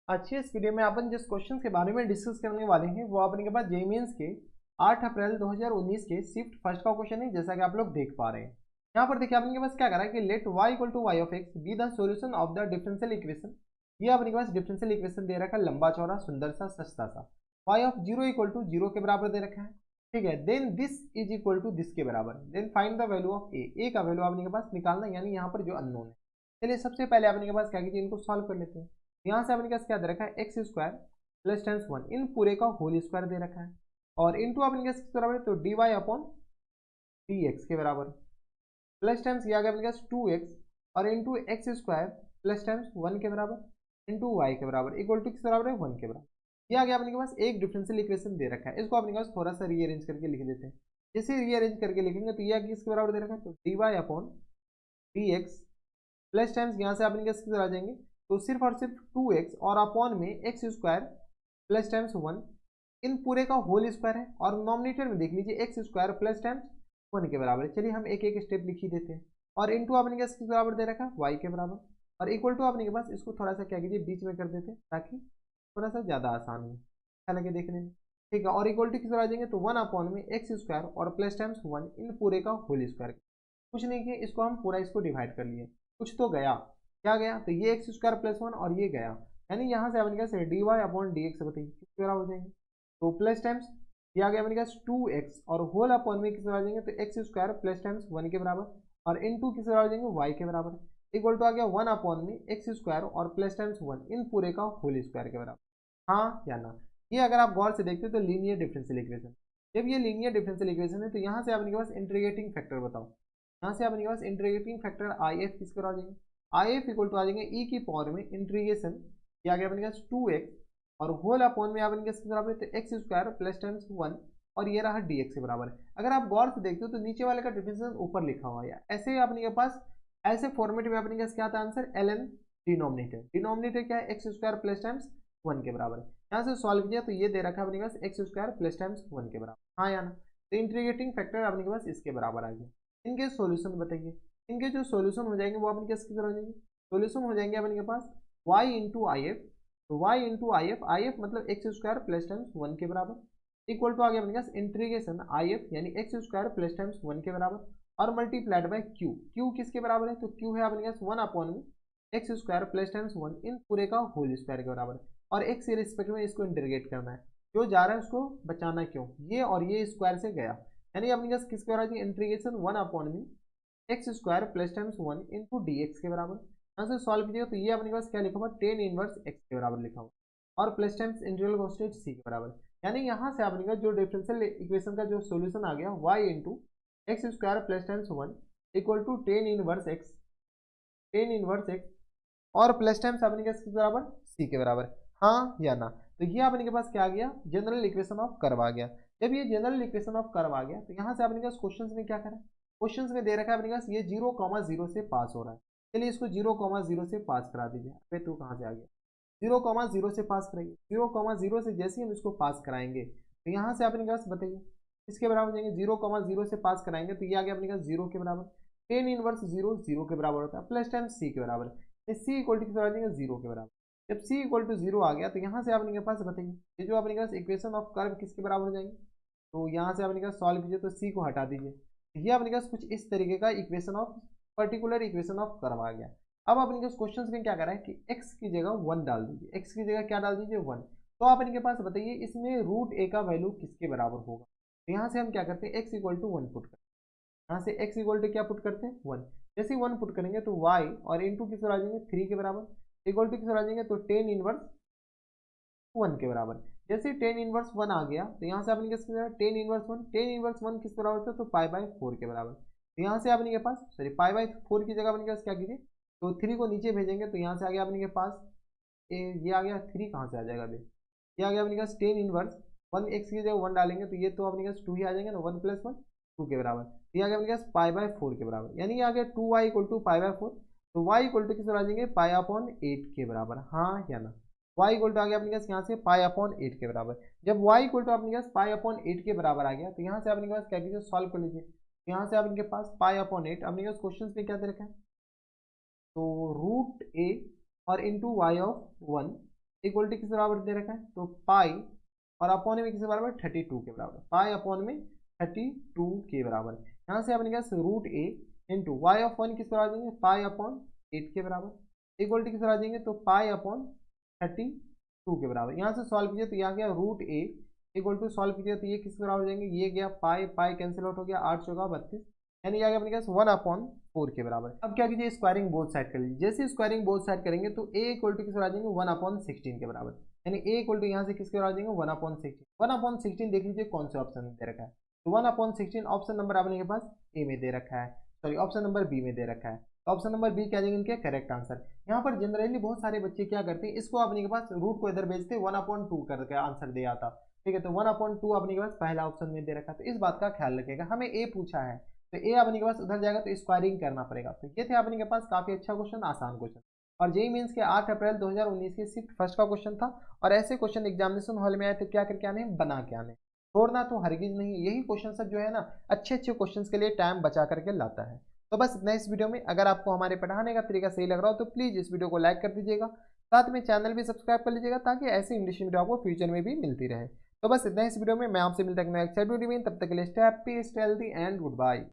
अच्छी इस वीडियो में अपन जिस क्वेश्चन के बारे में डिस्कस करने वाले हैं वो अपने के पास जेईई मेंस के 8 अप्रैल 2019 के शिफ्ट फर्स्ट का क्वेश्चन है, जैसा कि आप लोग देख पा रहे हैं। यहाँ पर देखिए अपने के पास क्या करा है कि let y equal to y of x be the solution of the differential equation. ये अपने के पास डिफरेंशियल इक्वेशन दे रखा है, लंबा चौड़ा सुंदर सा सस्ता सा। y ऑफ 0 इक्वल टू 0 के बराबर दे रखा है, ठीक है। Then this is equal to this के बराबर। Then find the value of A का वैल्यू अपने के पास निकालना, यानी यहाँ पर जो अननोन है। चलिए सबसे पहले अपने के पास क्या कीजिए, इनको सॉल्व कर लेते हैं। यहाँ से अपने पास क्या दे रखा है, x square plus tens one in पूरे का होल स्क्वायर दे रखा है, और इनटू अपने पास किस बराबर है, तो d Y upon D x के बराबर। प्लस टाइम्स ये आ गया अपने पास 2x और into x square plus times 1 के बराबर इंटू वाई के बराबर इक्वल टू किस बराबर है, 1 के बराबर। ये आ गया अपने के पास एक डिफरेंशियल इक्वेशन दे रखा है। इसको अपने पास थोड़ा सा रीअरेंज करके लिख देते हैं। जैसे रीअरेंज करके लिखेंगे तो ये किसके बराबर दे रखा है, तो d Y upon D x plus times यहाँ से अपने पास किस आ जाएंगे, तो सिर्फ और सिर्फ 2x और अपॉन में एक्स स्क्वायर प्लस टाइम्स 1 इन पूरे का होल स्क्वायर है, और नॉमिनेटर में देख लीजिए एक्स स्क्वायर प्लस टाइम्स 1 के बराबर है। चलिए हम एक एक स्टेप लिख ही देते हैं। और इनटू अपने के किस बराबर दे रखा है, y के बराबर, और इक्वल टू अपने के पास इसको थोड़ा सा क्या कीजिए बीच में कर देते हैं ताकि थोड़ा सा ज़्यादा आसान हो, अच्छा लगे देखने में, ठीक है। और इक्वल टू किस आ जाएंगे, तो 1 अपॉन में एक्स स्क्वायर और प्लस टाइम्स 1 इन पूरे का होल स्क्वायर। कुछ नहीं किया, इसको हम पूरा इसको डिवाइड कर लिए। कुछ तो गया, क्या गया, तो ये एक्स स्क्वायर प्लस 1 और ये गया, यानी यहाँ से अपने पास D Y upon D X बताइए किस बराबर हो जाएंगे, तो प्लस टाइम्स ये आ गया अपने पास 2x और होल अपॉन में किस बराबर आ जाएंगे, तो एक्स स्क्वायर प्लस टाइम्स 1 के बराबर, और इन टू किस बराबर आ जाएंगे, y के बराबर इक्वल टू आ गया 1 अपॉन में एक्स स्क्वायर और प्लस टाइम्स 1 इन पूरे का होल स्क्वायर के बराबर। हाँ या ना। ये अगर आप गौर से देखते हो तो लीनियर डिफरेंशियल इक्वेशन। जब ये लीनियर डिफरेंशियल इक्वेशन है तो यहाँ से आपके पास इंटीग्रेटिंग फैक्टर बताओ। यहाँ से आपके पास इंटीग्रेटिंग फैक्टर आई एफ किस बराबर आ जाएंगे, आई एफ इक्वल टू आ जाएंगे ई की पावर में इंटीग्रेशन ये आ गया अपने पास 2x और होल अपॉन में आपके किस बराबर है, तो एक्स स्क्वायर प्लस टाइम्स 1 और ये रहा dx के बराबर है। अगर आप गौर से देखते हो तो नीचे वाले का डिफरेंशियल ऊपर लिखा हुआ है, ऐसे ही अपने के पास ऐसे फॉर्मेट में अपने पास क्या था आंसर, ln डिनोमिनेटर। डिनोमिनेटर क्या है, एक्स स्क्वायर प्लस टाइम्स 1 के बराबर है। यहाँ से सॉल्व किया तो ये दे रखा है अपने पास एक्स स्क्वायर प्लस टाइम्स 1 के बराबर, हाँ या ना। तो इंटीग्रेटिंग फैक्टर अपने के पास इसके बराबर आ गया। इनके सॉल्यूशन बताइए। इनके जो सॉल्यूशन हो जाएंगे वो अपने पास किस तरह हो जाएंगे, सॉल्यूशन हो जाएंगे अपने के पास y इंटू आई एफ, तो y इंटू आई एफ मतलब एक्स स्क्वायर प्लस टाइम्स 1 के बराबर इक्वल टू आ गया अपने पास इंटीग्रेशन आई एफ यानी एक्स स्क्वायर प्लस टाइम्स 1 के बराबर और मल्टीप्लाइड बाय क्यू। क्यू किसके बराबर है, तो क्यू है अपने पास 1 अपॉन में एक्स स्क्वायर प्लस टाइम्स 1 इन पूरे का होल स्क्वायर के बराबर, और एक्स के रिस्पेक्ट में इसको इंटीग्रेट करना है। जो जा रहा है उसको बचाना क्यों, ये और ये स्क्वायर से गया, यानी अपने पास किसके बराबर है, इंटीग्रेशन 1 अपॉन में x square plus times 1 into D x के बराबर। यहाँ से सॉल्व कीजिएगा तो ये अपने पास क्या लिखा हुआ, टेन इनवर्स एक्स के बराबर लिखा हुआ और प्लस टाइम्स इंटीग्रल कॉन्स्टेंट सी के बराबर। यानी यहाँ से अपने पास जो डिफरेंशियल इक्वेशन का जो सॉल्यूशन आ गया y into x square plus times 1 equal to tan inverse x और प्लस टाइम्स अपने पास किस बराबर, सी के बराबर, हाँ या ना। तो ये अपने के पास क्या आ गया, जनरल इक्वेशन ऑफ कर्व आ गया। जब ये जनरल इक्वेशन ऑफ कर्व आ गया तो यहाँ से अपने पास क्वेश्चन में क्या करा, क्वेश्चन में दे रखा है अपने पास ये 0,0 से पास हो रहा है। चलिए इसको 0,0 से पास करा दीजिए। अबे तू कहाँ से आ गया, 0,0 से पास कराइए। 0,0 से जैसे ही हम इसको पास कराएंगे तो यहाँ से अपने पास बताइए इसके बराबर हो जाएंगे। 0,0 से पास कराएंगे तो ये आ गया अपने पास 0 के बराबर, टेन इनवर्स 0 0 के बराबर होता है प्लस टाइम सी के बराबर, सी इक्वल टू किस बराबर आ जाएगा, 0 के बराबर। जब सी इक्वल टू 0 आ गया तो यहाँ से अपने पास बताइए ये जो अपने पास इक्वेशन ऑफ कर्व किसके बराबर हो जाएंगे, तो यहाँ से अपने पास सॉल्व कीजिए तो सी को हटा दीजिए, ये अपने पास कुछ इस तरीके का equation of particular equation of curve आ गया। अब अपने पास क्वेश्चन में क्या करा है कि x की जगह 1 डाल दीजिए, x की जगह क्या डाल दीजिए 1। तो आप इनके पास बताइए इसमें रूट a का वैल्यू किसके बराबर होगा, तो यहाँ से हम क्या करते हैं x इक्वल टू 1 पुट करते हैं। यहाँ से x इक्वल टू क्या पुट करते हैं 1, जैसे 1 पुट करेंगे तो y और इंटू किस आ जाएंगे 3 के बराबर इक्वल टू किस आ जाएंगे, तो टेन इनवर्स 1 के बराबर। जैसे टेन इनवर्स 1 आ गया तो यहाँ से आपने किस टेन इनवर्स 1 किस बराबर होता है, तो पाई बाय 4 के बराबर। तो यहाँ से आपने के पास सॉरी पाई बाय 4 की जगह अपने के पास क्या कीजिए, तो 3 को नीचे भेजेंगे तो यहाँ से आ गया अपने के पास ये आ गया 3 कहाँ से आ जाएगा अभी, ये आ गया अपने पास टेन इनवर्स 1 एक्स की जगह 1 डालेंगे तो ये तो अपने पास 2 ही आ जाएंगे ना, 1 प्लस 1 2 के बराबर। ये आ गया अपने पास पाई बाय 4 के बराबर, यानी ये आ गया 2y equal to pi by 4। तो y इक्वल टू किस आ जाएंगे, पाई अपॉन 8 के बराबर, हाँ या ना। y इक्वल टू आ गया अपने पास यहाँ से पाई अपॉन 8 के बराबर। जब y इक्वल टू अपने पास पाई अपॉन 8 के बराबर आ गया तो यहाँ से अपने पास क्या कीजिए सॉल्व कर लीजिए। यहाँ से आपके पास पाई अपॉन 8 अपने पास क्वेश्चन में क्या दे रखा है, तो रूट a और into Y of 1 equal to किस बराबर दे रखा है, तो पाई और अपॉन में किस बराबर 32 के बराबर, पाई अपॉन में 32 के बराबर। यहाँ से अपने पास root A into Y of one किस बराबर देंगे, पाई अपॉन 8 के बराबर इक्वल टू किस बराबर देंगे, तो पाई अपॉन 32 के बराबर। यहाँ से सॉल्व कीजिए तो यहाँ गया root a equal to, solve कीजिए तो ये किस बराबर जाएंगे, ये गया पाई पाई कैंसिल आउट हो गया, 8 चौका 32, यानी आ गया अपने पास 1/4 के बराबर। अब क्या कीजिए, स्क्वायरिंग बोथ साइड कर लीजिए। जैसे स्क्वायरिंग बोथ साइड करेंगे तो ए इक्वल टू किस बराबर जाएंगे, 1/16 के बराबर, यानी ए इक्वल टू यहाँ से किसके बराबर देंगे, 1/16। 1/16 देख लीजिए कौन से ऑप्शन में दे रखा है, तो 1/16 ऑप्शन नंबर आपने के पास ए में दे रखा है, सॉरी ऑप्शन नंबर बी में दे रखा है। ऑप्शन नंबर बी क्या देंगे इनके करेक्ट आंसर। यहाँ पर जनरली बहुत सारे बच्चे क्या करते हैं, इसको अपने के पास रूट को इधर भेजते 1/2 करके आंसर दे आता, ठीक है, तो 1/2 अपने के पास पहला ऑप्शन में दे रखा, तो इस बात का ख्याल रखेगा। हमें ए पूछा है तो ए अपने के पास उधर जाएगा तो स्क्वायरिंग करना पड़ेगा। तो ये थे अपने के पास काफी अच्छा क्वेश्चन, आसान क्वेश्चन, और जेईई मेंस के 8 अप्रैल 2019 के शिफ्ट फर्स्ट का क्वेश्चन था। और ऐसे क्वेश्चन एग्जामिनेशन हॉल में आए तो क्या करके आने, बना के आने, छोड़ना तो हरगिज नहीं। यही क्वेश्चन सब जो है ना अच्छे अच्छे क्वेश्चन के लिए टाइम बचा करके लाता है। तो बस इतना इस वीडियो में। अगर आपको हमारे पढ़ाने का तरीका सही लग रहा हो तो प्लीज इस वीडियो को लाइक कर दीजिएगा, साथ में चैनल भी सब्सक्राइब कर लीजिएगा ताकि ऐसी इंग्लिश वीडियो आपको फ्यूचर में भी मिलती रहे। तो बस इतना इस वीडियो में, मैं आपसे मिलता हूं नेक्स्ट वीडियो में, तब तक के लिए stay happy, stay healthy and good bye.